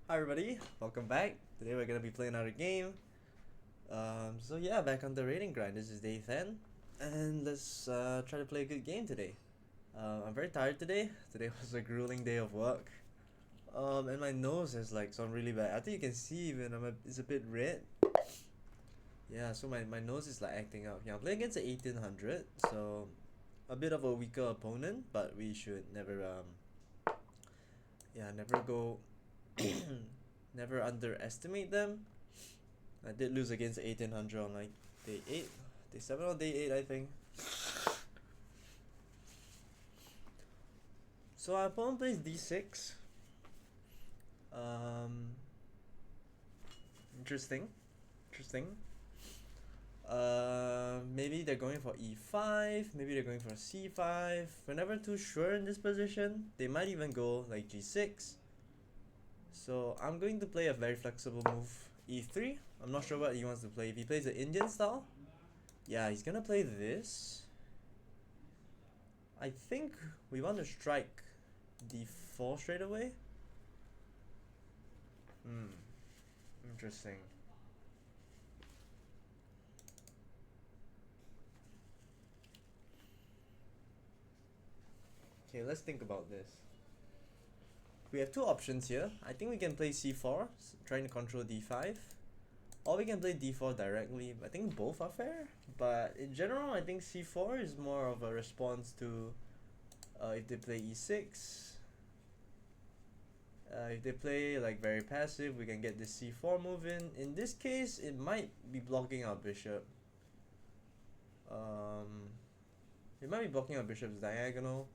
Hi everybody, welcome back. Today we're gonna be playing another game. So yeah, back on the rating grind. This is day 10, and let's try to play a good game today. I'm very tired today. Today was a grueling day of work. And my nose is like some really bad. I think you can see even it's a bit red. Yeah, so my nose is like acting up. Yeah, I'm playing against the 1800, so a bit of a weaker opponent, but we should never never go never underestimate them. I did lose against 1800 on like day 8, day 7 or day 8, I think. So our opponent plays d6. Um, interesting. Interesting. Maybe they're going for e5, maybe they're going for c5. We're never too sure in this position. They might even go like g6. So I'm going to play a very flexible move, e3. I'm not sure what he wants to play. If he plays the Indian style, yeah, he's gonna play this. I think we want to strike d4 straight away. Interesting. Okay, let's think about this. We have two options here. I think we can play c4, trying to control d5. Or we can play d4 directly. I think both are fair. But in general, I think c4 is more of a response to if they play e6. If they play like very passive, we can get this c4 move in. In this case, it might be blocking our bishop. Um, it might be blocking our bishop's diagonal.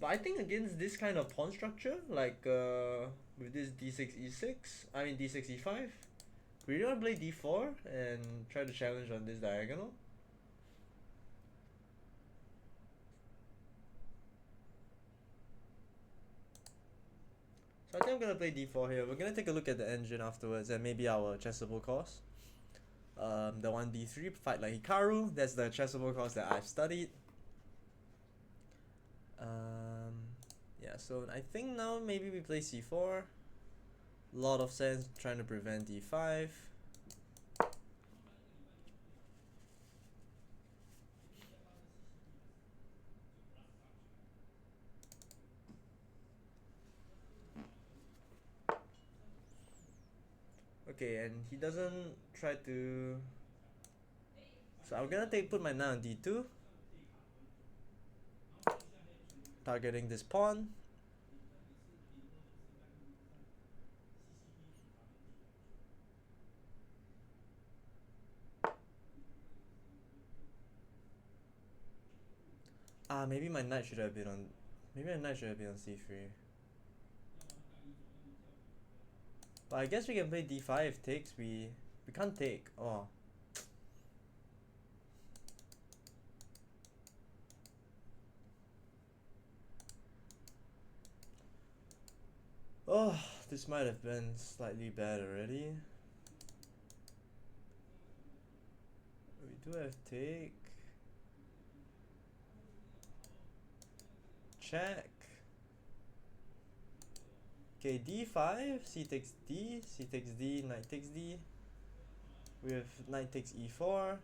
But I think against this kind of pawn structure, like with this d6 e6, I mean d6 e5, we really want to play d4 and try to challenge on this diagonal. So I think I'm gonna play d4 here. We're gonna take a look at the engine afterwards and maybe our chessable course. The one d3 fight like Hikaru. That's the chessable course that I've studied. Yeah. So I think now maybe we play c4. Lot of sense trying to prevent d5. Okay, and he doesn't try to. So I'm gonna put my knight on d2, targeting this pawn. Maybe my knight should have been on. Maybe my knight should have been on c3. But I guess we can play d5 takes. We can't take. Oh. Oh, this might have been slightly bad already. We do have take. Check. Okay, d5, c takes d, c takes d, knight takes d. We have knight takes e4.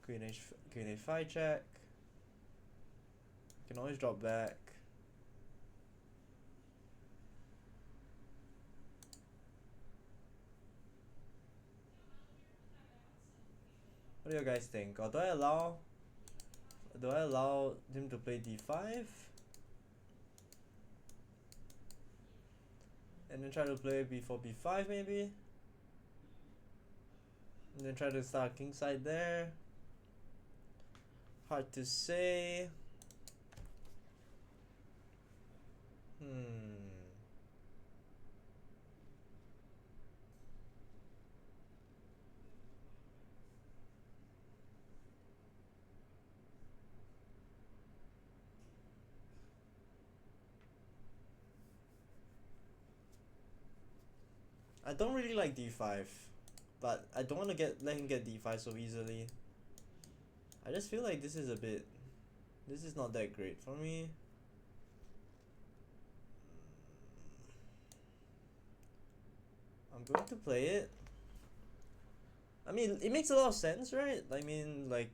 Queen a5 check. Can always drop back. What do you guys think? Or do I allow him to play d5? And then try to play b4, b5 maybe? And then try to start kingside there. Hard to say. I don't really like d5, but I don't want to let him get d5 so easily. I just feel like this is not that great for me. I'm going to play it. I mean, it makes a lot of sense, right? I mean, like,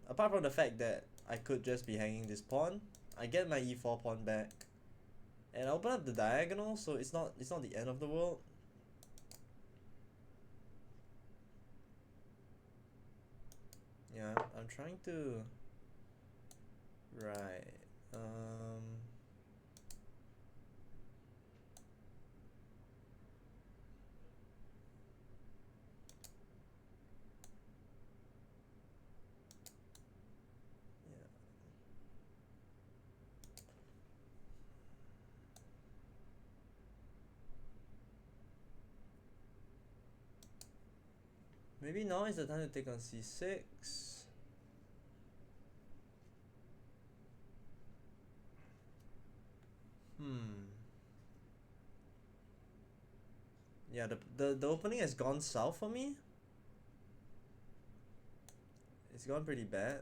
apart from the fact that I could just be hanging this pawn, I get my e4 pawn back, and I open up the diagonal, so it's not the end of the world. Yeah, I'm trying to. Right. Yeah. Maybe now is the time to take on c6. Hmm. Yeah, the opening has gone south for me. It's gone pretty bad.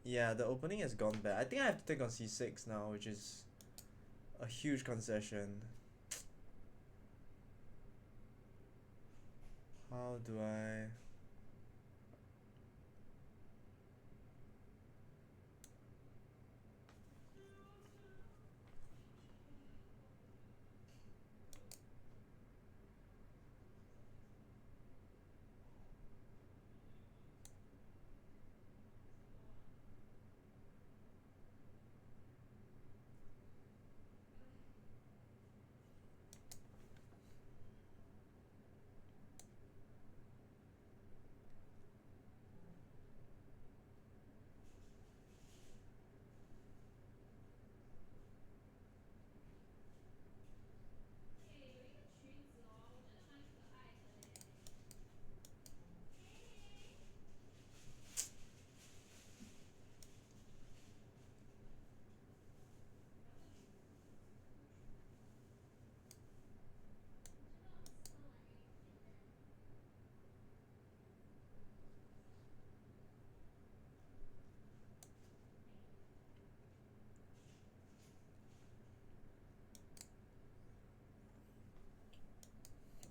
Yeah, the opening has gone bad. I think I have to take on c6 now, which is a huge concession. How do I...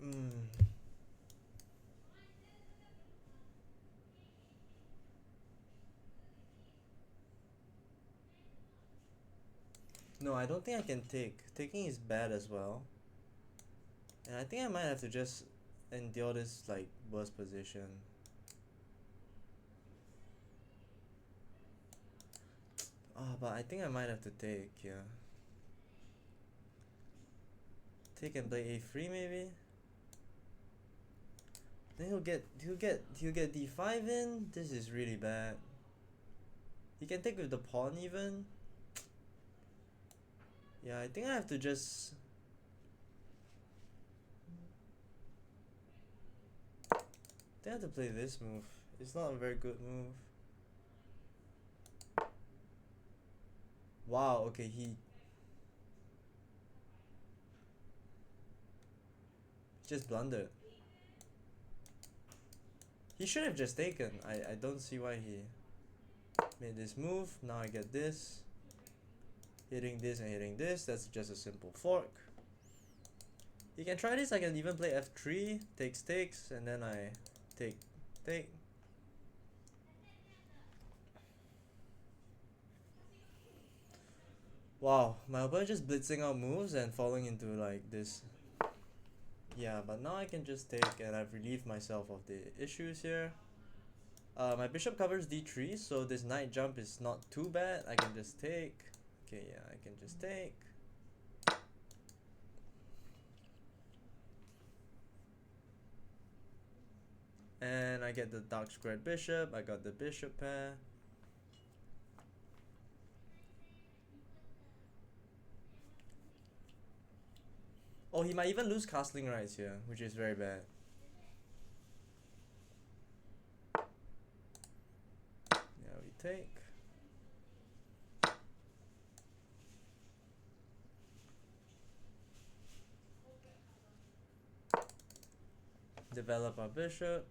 Mm. No, I don't think I can take. Taking is bad as well. And I think I might have to just endure this, like, worst position. Oh, but I think I might have to take, yeah. Take and play a3 maybe? Then he'll get d5 in? This is really bad. He can take with the pawn even? Yeah, I think I have to just... I think I have to play this move. It's not a very good move. Wow, okay, he just blundered. He should have just taken. I don't see why he made this move. Now I get this. Hitting this and hitting this. That's just a simple fork. You can try this. I can even play f3. Takes, and then I take. Wow, my opponent just blitzing out moves and falling into like this. Yeah, but now I can just take and I've relieved myself of the issues here. My bishop covers d3, so this knight jump is not too bad. I can just take. Okay, yeah, I can just take. And I get the dark squared bishop. I got the bishop pair. Oh, he might even lose castling rights here, which is very bad. Yeah, we take. Develop our bishop.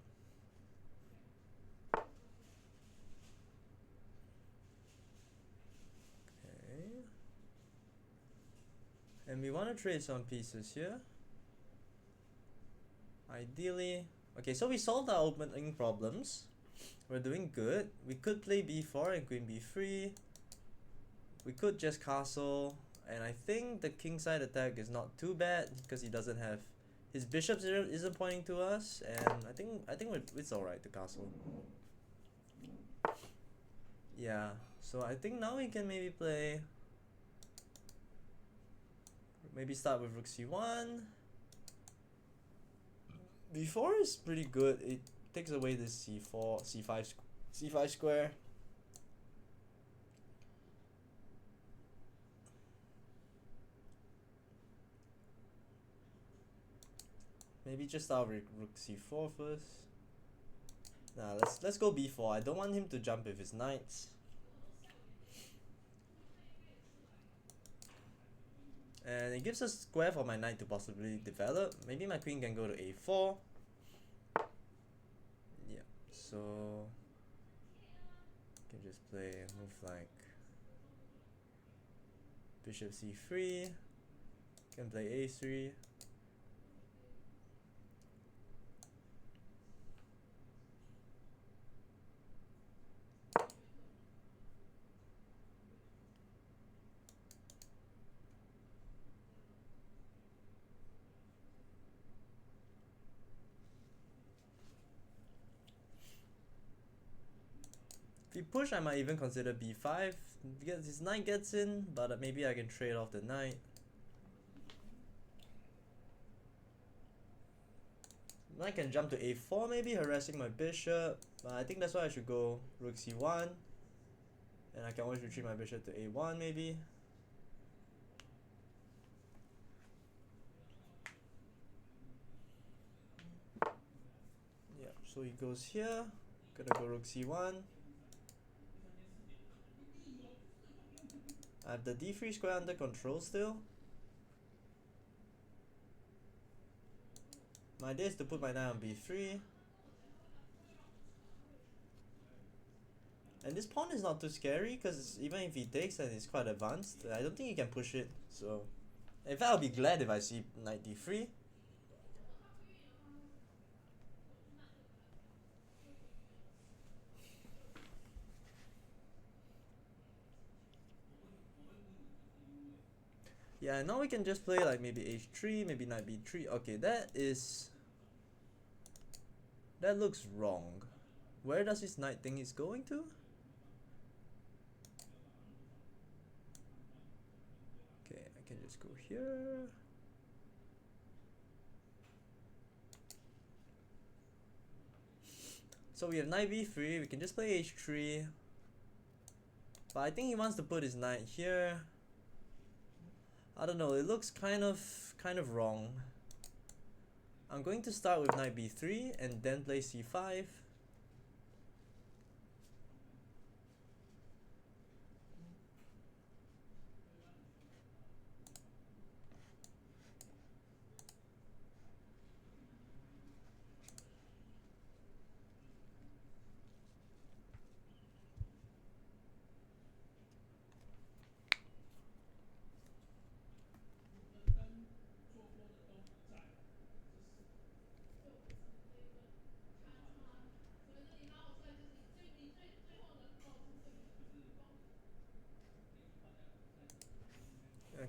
want to trade some pieces here. Ideally, okay, so we solved our opening problems. We're doing good. We could play b4 and queen b3. We could just castle, and I think the kingside attack is not too bad because he doesn't have his bishop isn't pointing to us, and I think it's alright to castle. Yeah, so I think now we can maybe start with rook c1. b4 is pretty good. It takes away this c4, c5 square. Maybe just start with rook c4 first. Nah, let's go b4. I don't want him to jump with his knights. And it gives a square for my knight to possibly develop. Maybe my queen can go to a4. Yeah, so can just play a move like bishop c3. Can play a3. If he push, I might even consider b5 because his knight gets in, but maybe I can trade off the knight. Knight can jump to a4 maybe, harassing my bishop, but I think that's why I should go rook c1. And I can always retreat my bishop to a1 maybe. Yeah, so he goes here, gonna go rook c1. I have the d3 square under control still. My idea is to put my knight on b3. And this pawn is not too scary because even if he takes and it's quite advanced, I don't think he can push it. So, in fact, I'll be glad if I see knight d3. Yeah, now we can just play like maybe h3, maybe knight b3. Okay, that looks wrong. Where does his knight think he's going to? Okay, I can just go here. So we have knight b3, we can just play h3. But I think he wants to put his knight here. I don't know, it looks kind of wrong. I'm going to start with knight b3 and then play c5.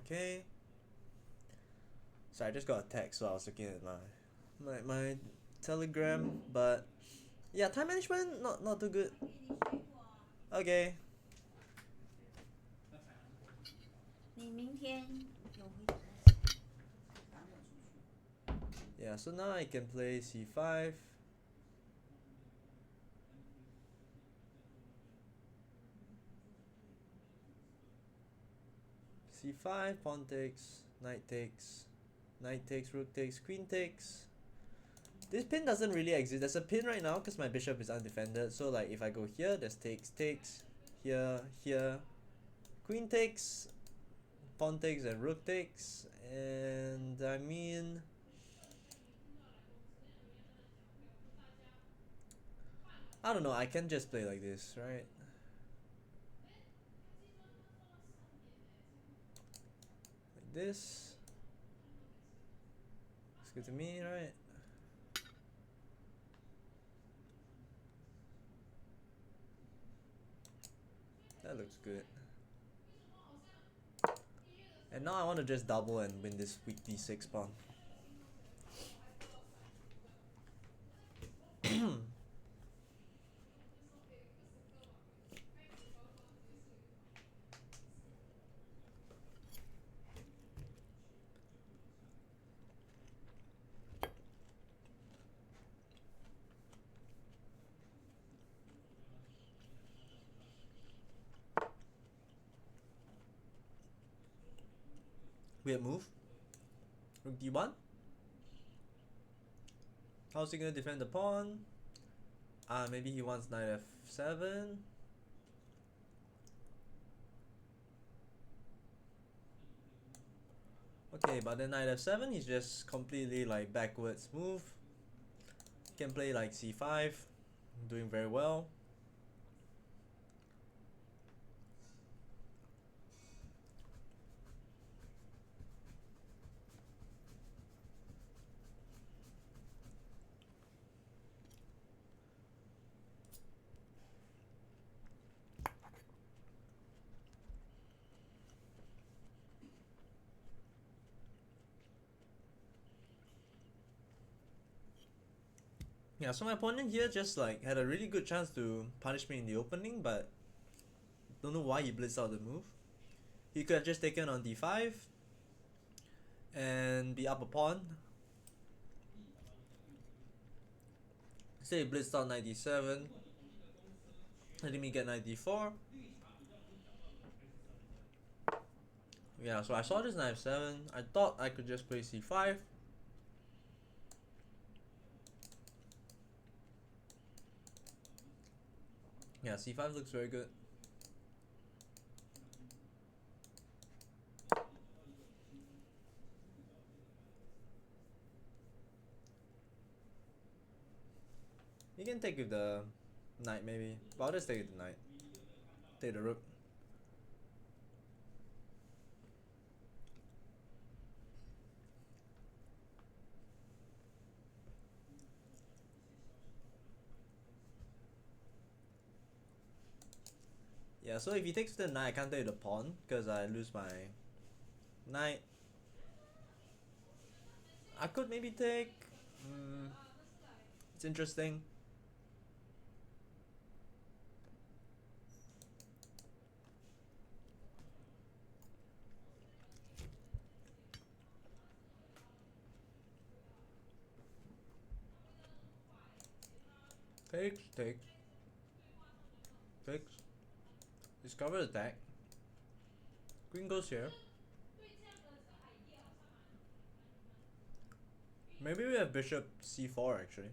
Okay. Sorry, I just got a text, so I was looking at my telegram, but yeah, time management not too good. Okay. Yeah, so now I can play c5. c5, pawn takes, knight takes, knight takes, rook takes, queen takes. This pin doesn't really exist. There's a pin right now because my bishop is undefended. So like if I go here, there's takes, here, queen takes, pawn takes, and rook takes. And I mean, I don't know. I can just play like this, right? Like this. good to me, right? That looks good. And now I want to just double and win this weak d6 pawn. Weird move. Rook d1. How's he gonna defend the pawn? Maybe he wants knight f7. Okay, but then knight f7, he's just completely like backwards move. Can play like c5, doing very well. Yeah, so my opponent here just like had a really good chance to punish me in the opening, but don't know why he blitzed out the move. He could have just taken on d5 and be up a pawn. Say he blitzed out knight d7, letting me get knight d4. Yeah, so I saw this knight f7. I thought I could just play c5. Yeah, c5 looks very good. You can take with the knight maybe, but I'll just take with the knight. Take the rook. Yeah, so if he takes the knight, I can't take the pawn because I lose my knight. I could maybe take. It's interesting. Takes. Discover attack. Queen goes here. Maybe we have bishop c4 actually.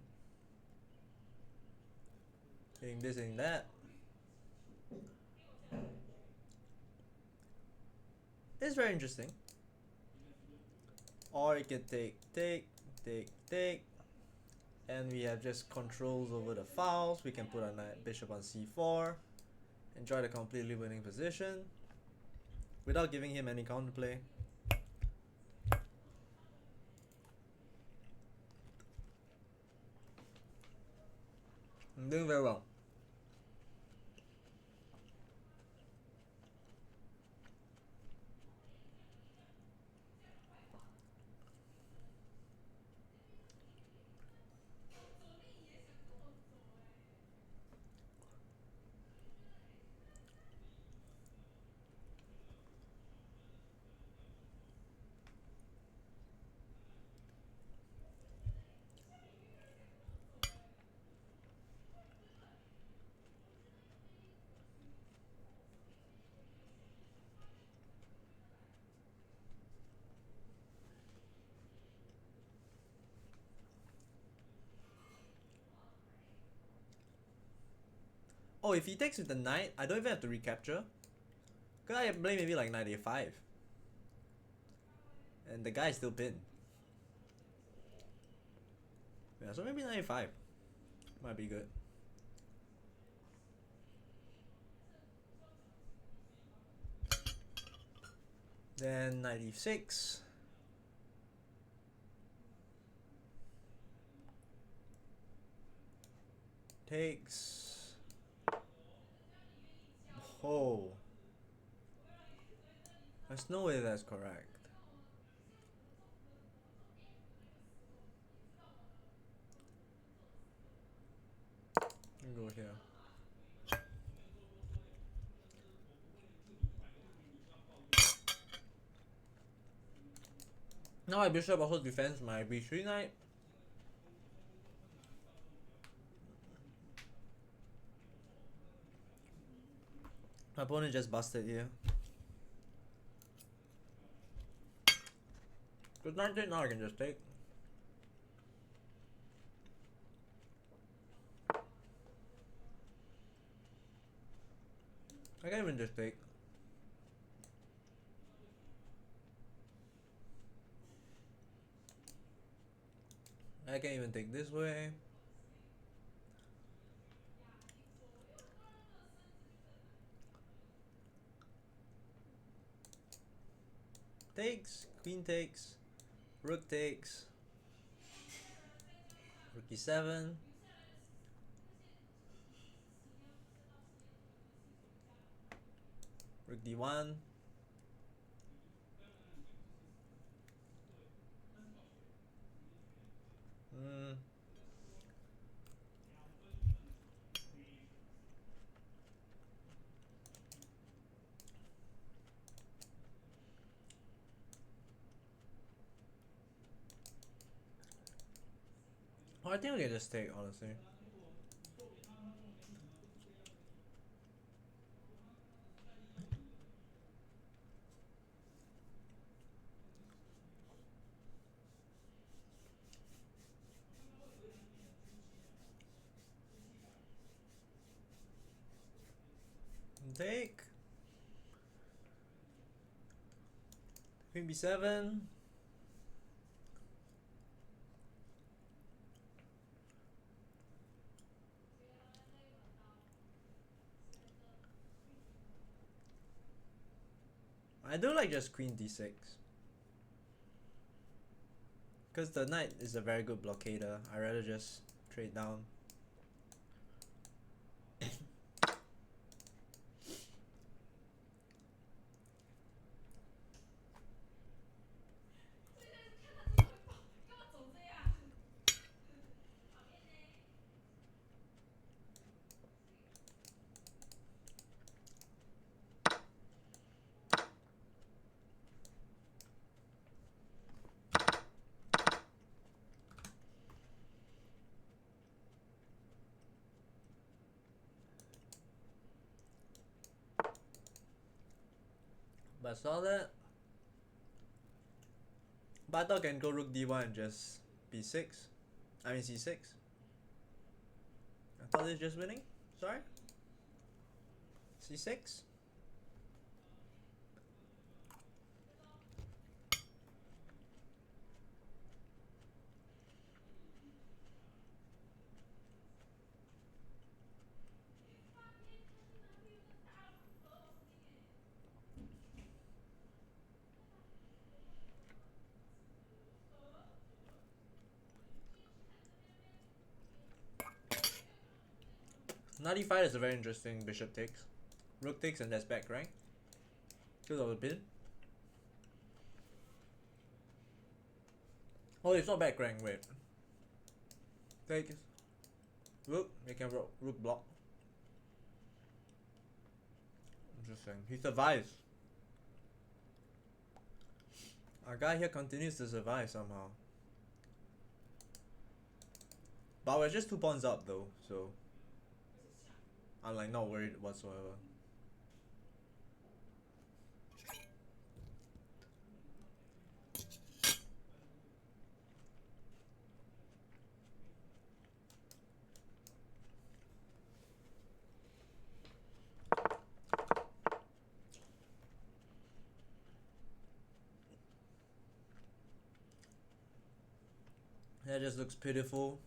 Hitting this, hitting that. It's very interesting. Or it can take. And we have just controls over the files. We can put our knight bishop on c4. Enjoy the completely winning position. Without giving him any counterplay. I'm doing very well. Oh, if he takes with the knight, I don't even have to recapture. Cause I play maybe like knight a5. And the guy is still pinned. Yeah, so maybe knight a5. Might be good. Then knight e6. takes. Oh. There's no way that's correct. Go here. Now my bishop also defends my b3 knight. My opponent just busted here. Good knight take, now I can just take. I can even just take. I can even take this way. Takes, queen takes, rook takes, rook e7, rook d1. Oh, I think we can just take, honestly. Take. Queen b7. I do like just queen d6. Because the knight is a very good blockader. I'd rather just trade down. But I saw that. But I thought I can go rook d1 and just b6. I mean c6. I thought this was just winning. Sorry. c6. Knight e5 is a very interesting bishop takes. Rook takes and that's back rank. Good of a bit. Oh, it's not back rank, wait. Take. Rook, they can rook block. Interesting. He survives. Our guy here continues to survive somehow. But we're just 2 pawns up though, so I'm like not worried whatsoever. That just looks pitiful.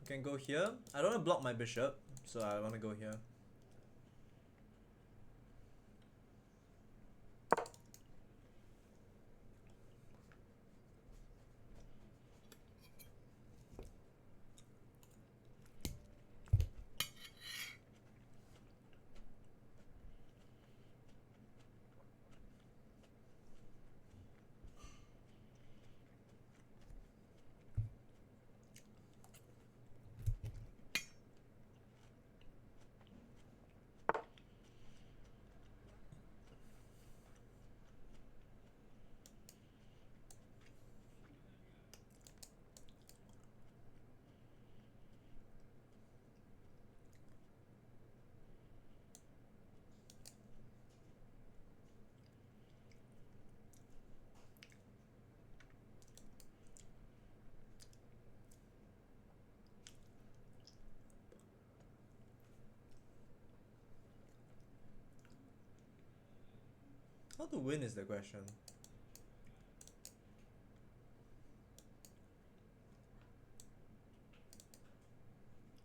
You can go here. I don't want to block my bishop, so I want to go here. How to win is the question.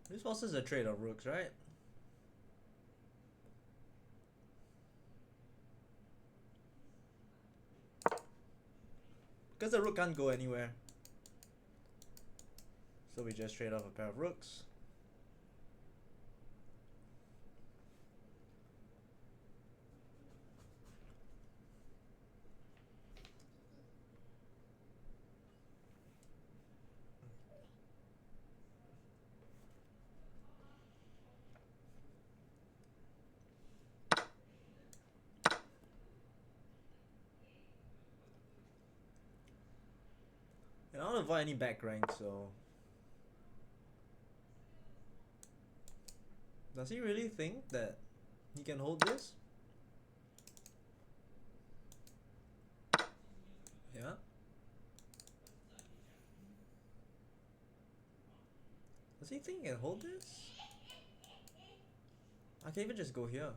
This forces a trade of rooks, right? Because the rook can't go anywhere. So we just trade off a pair of rooks. And I want to avoid any back rank, so... Does he really think that he can hold this? Yeah. Does he think he can hold this? I can even just go here.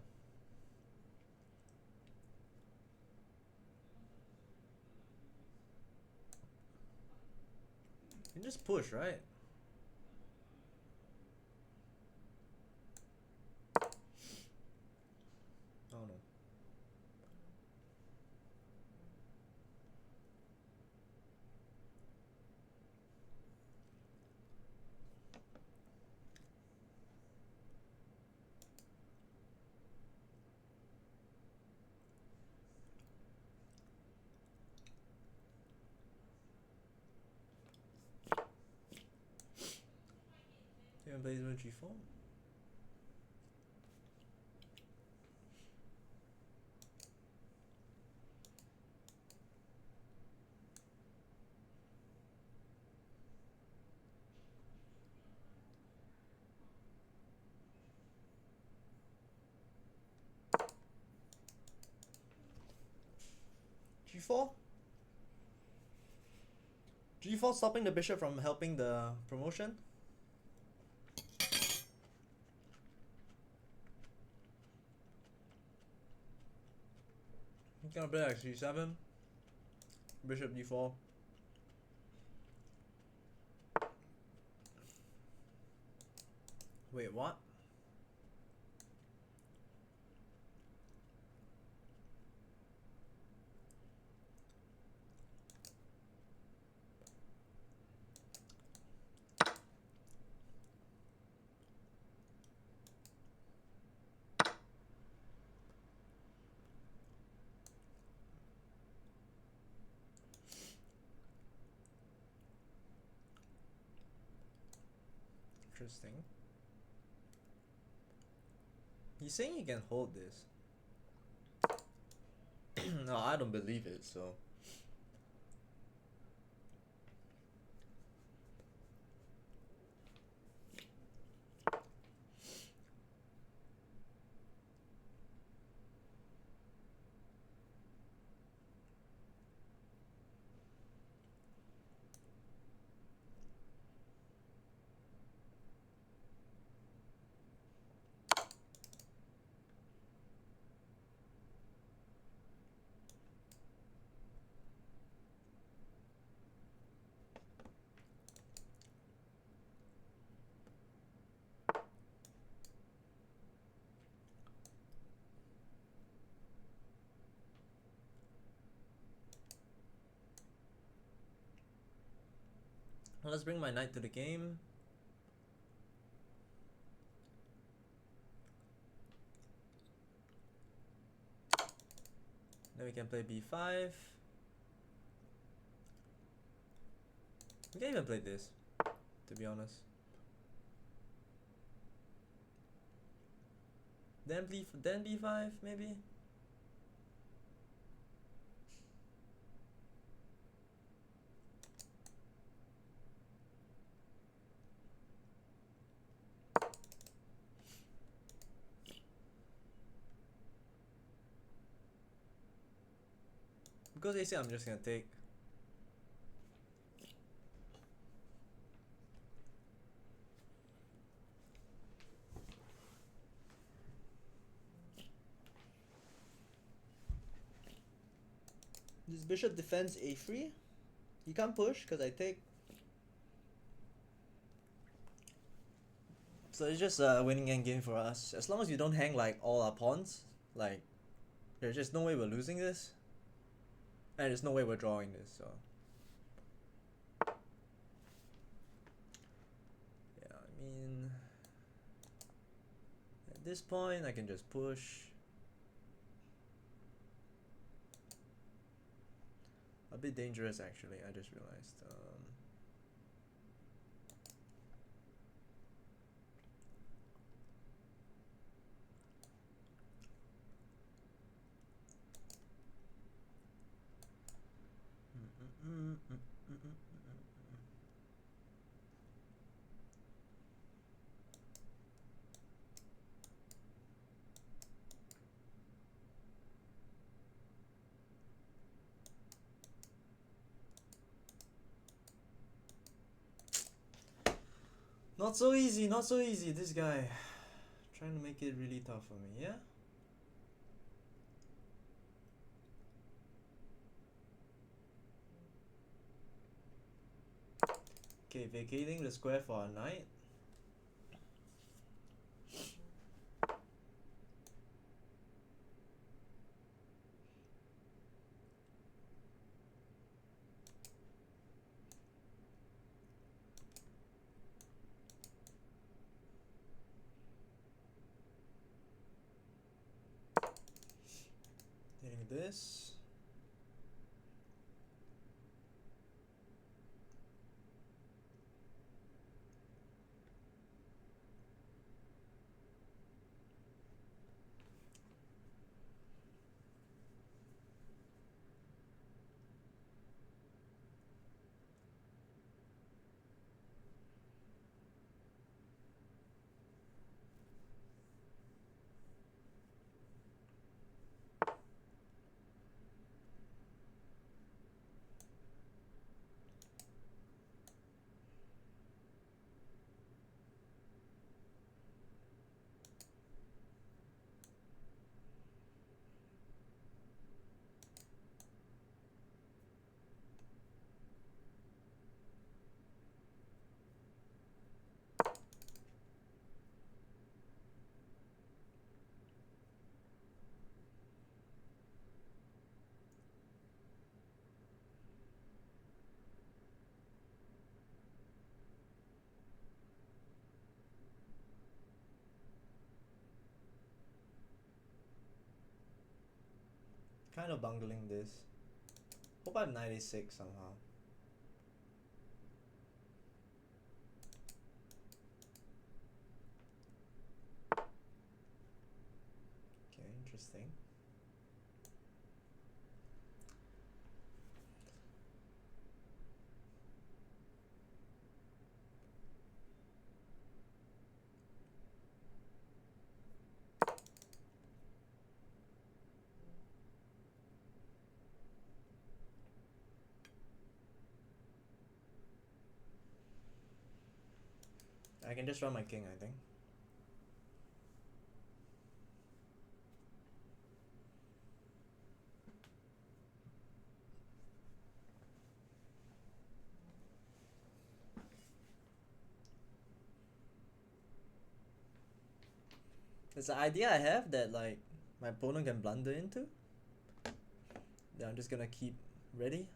You can just push, right? Oh no. He even plays with G4. G4? G4 stopping the bishop from helping the promotion? You can play like C7. Bishop D4. Wait, what? Interesting. He's saying he can hold this. No, I don't believe it, so... Let's bring my knight to the game. Then we can play b5. We can even play this, to be honest. Then b5 maybe. Because AC, I'm just gonna take. This bishop defends a3. He can't push because I take. So it's just a winning endgame for us. As long as you don't hang like all our pawns, like there's just no way we're losing this. And there's no way we're drawing this, so. Yeah, I mean, at this point I can just push. A bit dangerous actually, I just realized. Not so easy, not so easy, this guy. Trying to make it really tough for me, yeah? Okay, vacating the square for a knight. Hitting this. Kind of bungling this. Hope I'm 96 somehow. Okay, interesting. I can just run my king, I think. It's an idea I have that like my opponent can blunder into. That I'm just gonna keep ready.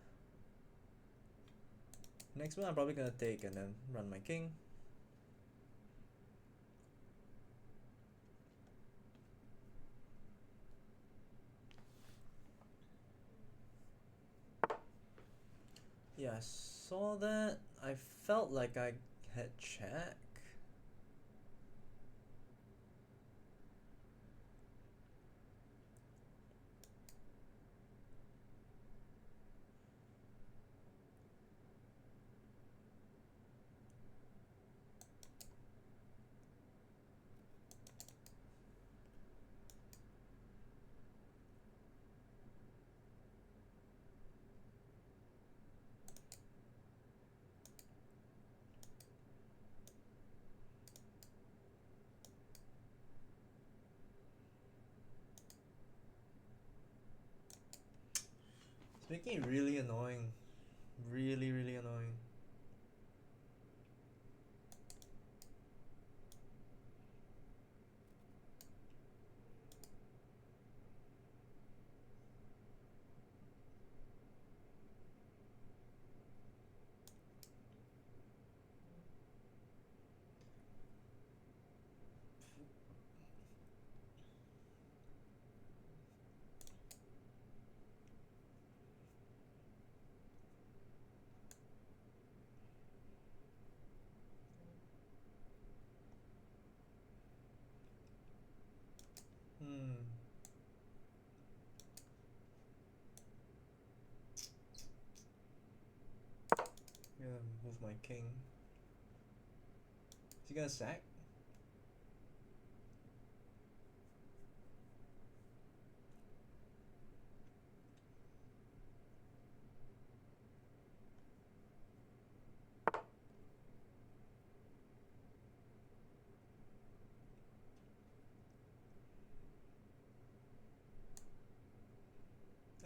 Next one I'm probably gonna take and then run my king. Yeah, I saw that. I felt like I had check. It's making it really annoying. Really, really annoying. Hmm. I'm gonna move my king. Is he gonna sack?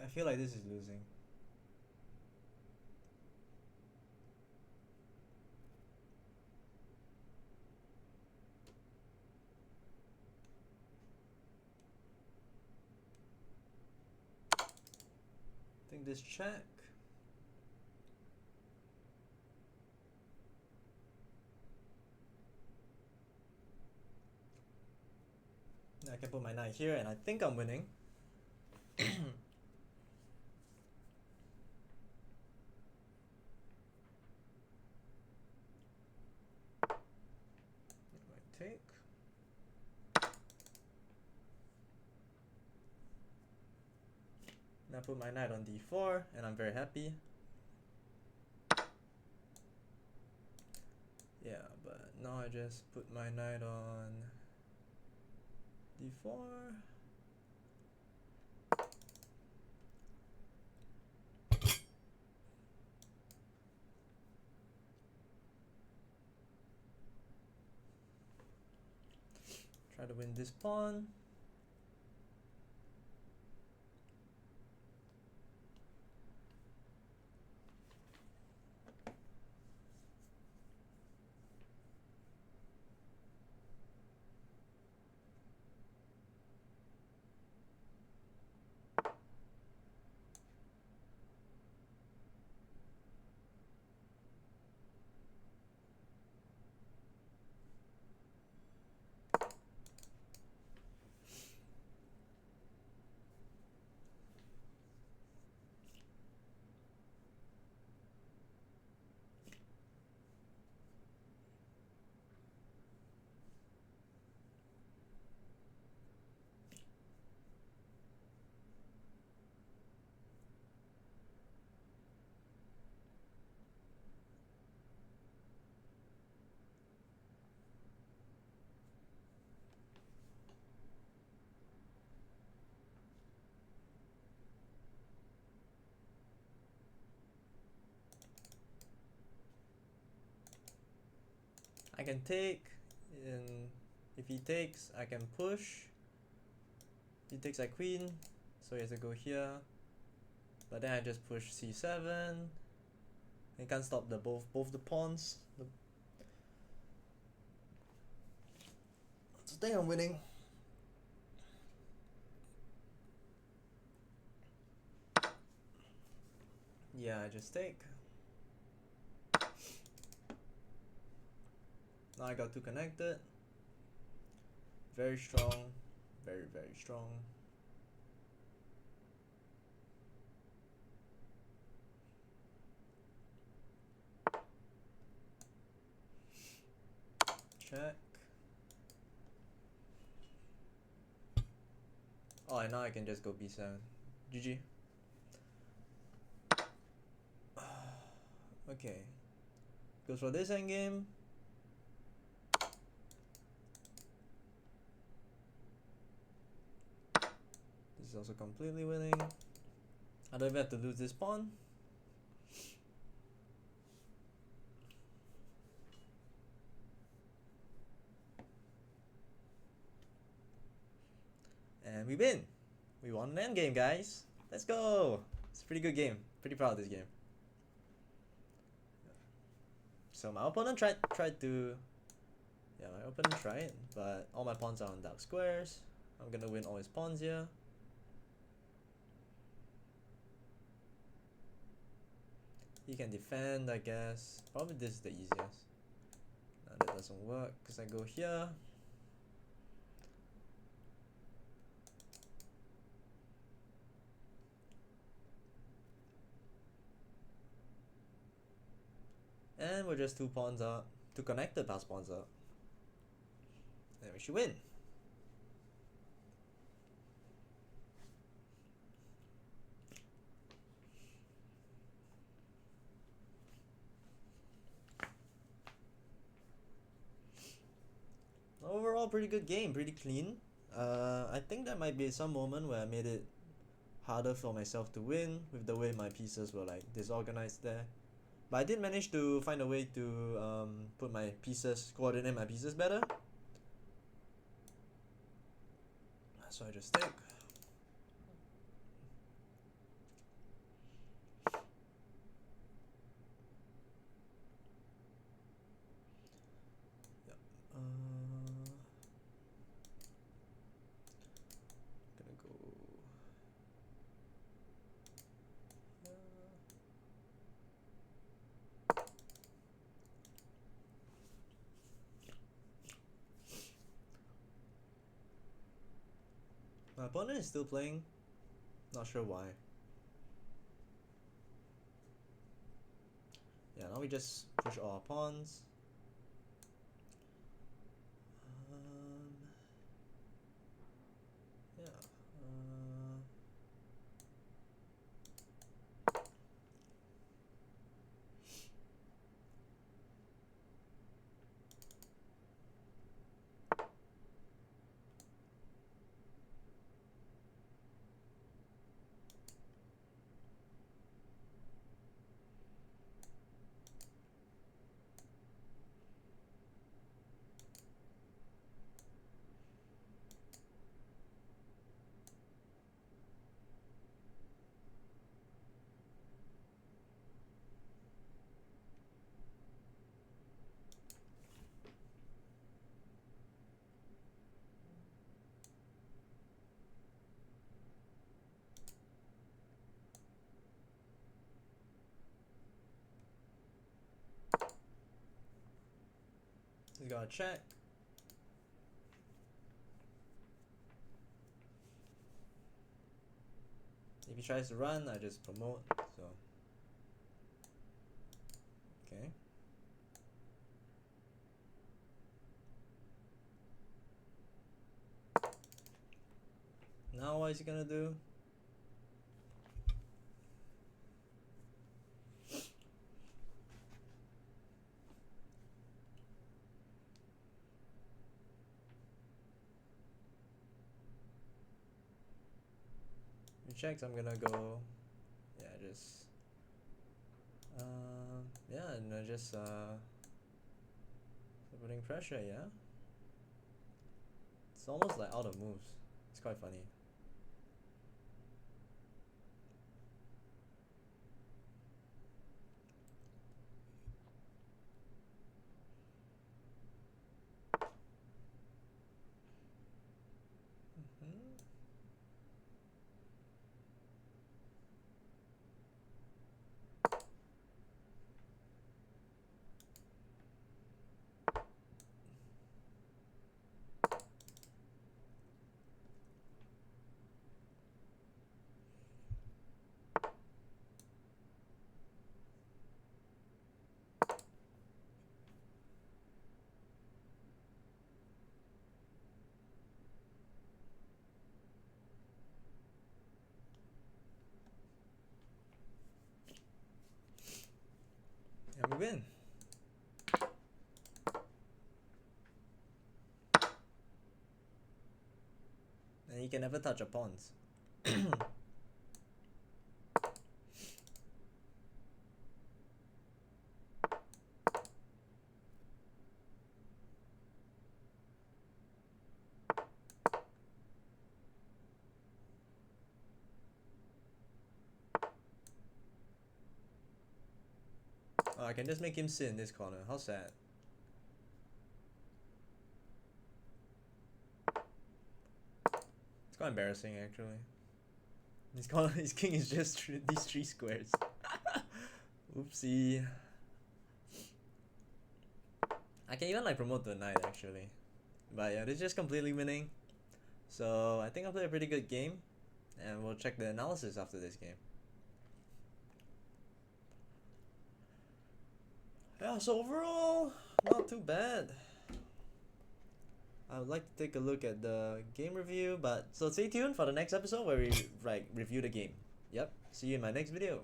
I feel like this is losing. I think this check. I can put my knight here and I think I'm winning. Take. Now put my knight on d4 and I'm very happy. Yeah, but now I just put my knight on d4. Try to win this pawn. I can take, and if he takes, I can push. He takes I queen, so he has to go here. But then I just push c7. He can't stop the both the pawns. So I think I'm winning. Yeah, I just take. Now I got two connected. Very strong. Very, very strong. Check. Oh, and now I can just go b7. GG. Okay. Goes for this endgame. This is also completely winning. I don't even have to lose this pawn. And we win. We won an endgame, guys. Let's go. It's a pretty good game. Pretty proud of this game. So my opponent tried to, yeah, my opponent tried, but all my pawns are on dark squares. I'm gonna win all his pawns here. He can defend, I guess. Probably this is the easiest. No, that doesn't work because I go here. And we're just 2 pawns up. 2 connected pass pawns up. And we should win. Overall, pretty good game, pretty clean. I think there might be some moment where I made it harder for myself to win with the way my pieces were like disorganized there. But I did manage to find a way to put my pieces, coordinate my pieces better. So I just take. Yep. Gonna go. My opponent is still playing. Not sure why. Yeah, now we just push all our pawns. Yeah. He's got a check. If he tries to run, I just promote. So okay. Now what is he gonna do? He checks, I'm gonna go, yeah, just, yeah, and I just, putting pressure, yeah? It's almost like out of moves. It's quite funny. And we win. And you can never touch your pawns. I can just make him sit in this corner. How sad. It's quite embarrassing actually. His king is just these 3 squares. Oopsie. I can even like promote to a knight actually. But yeah, this is just completely winning. So I think I'll play a pretty good game. And we'll check the analysis after this game. Yeah, so overall, not too bad. I would like to take a look at the game review, but so stay tuned for the next episode where we review the game. Yep, see you in my next video.